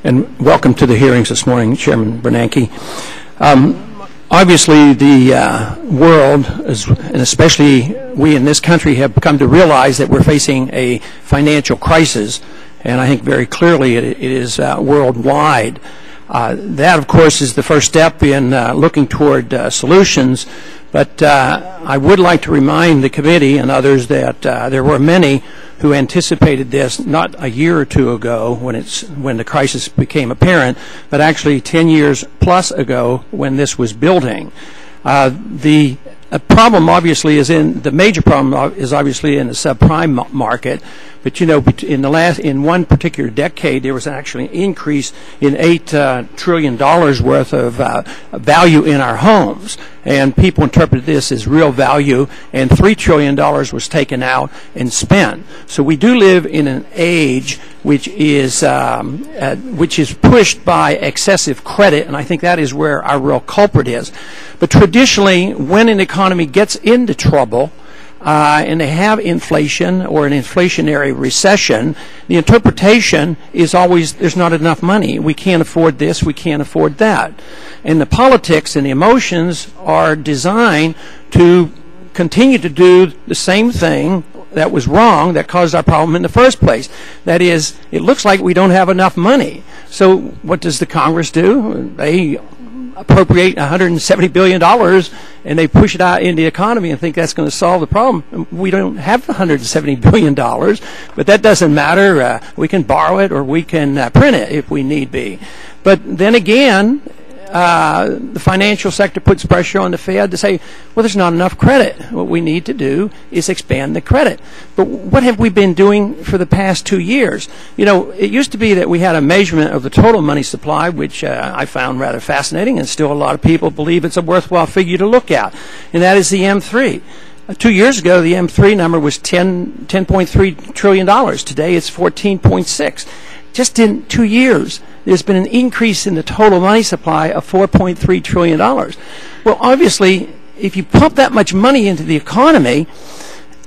And welcome to the hearings this morning, Chairman Bernanke. Obviously, the world, and especially we in this country, have come to realize that we're facing a financial crisis, and I think very clearly it is worldwide. That, of course, is the first step in looking toward solutions, but I would like to remind the committee and others that there were many who anticipated this not a year or two ago when the crisis became apparent, but actually 10 years plus ago when this was building. The problem obviously is the major problem is obviously in the subprime market, but you know, in one particular decade there was actually an increase in $8 trillion worth of value in our homes, and people interpreted this as real value, and $3 trillion was taken out and spent. So we do live in an age which is pushed by excessive credit, and I think that is where our real culprit is. But traditionally, when an economy gets into trouble, and they have inflation or an inflationary recession, the interpretation is always there's not enough money. We can't afford this, we can't afford that. And the politics and the emotions are designed to continue to do the same thing that was wrong, that caused our problem in the first place. That is, it looks like we don't have enough money. So what does the Congress do? They appropriate $170 billion and they push it out into the economy and think that's going to solve the problem. We don't have $170 billion, but that doesn't matter. We can borrow it or we can print it if we need be. But then again, the financial sector puts pressure on the Fed to say, well, there's not enough credit. What we need to do is expand the credit. But what have we been doing for the past 2 years? You know, it used to be that we had a measurement of the total money supply, which I found rather fascinating, and still a lot of people believe it's a worthwhile figure to look at, and that is the M3. 2 years ago, the M3 number was $10.3 trillion. Today, it's 14.6. Just in 2 years, there's been an increase in the total money supply of $4.3 trillion. Well, obviously, if you pump that much money into the economy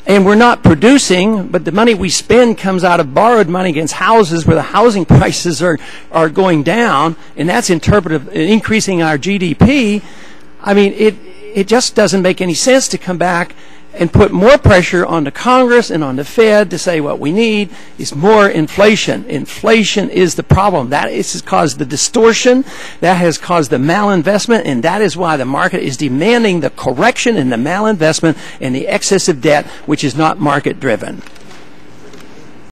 and we're not producing, but the money we spend comes out of borrowed money against houses where the housing prices are going down, and that's interpreted increasing our GDP, I mean, it just doesn't make any sense to come back and put more pressure on the Congress and on the Fed to say what we need is more inflation. Inflation is the problem. That has caused the distortion, that has caused the malinvestment, and that is why the market is demanding the correction in the malinvestment and the excessive debt, which is not market driven.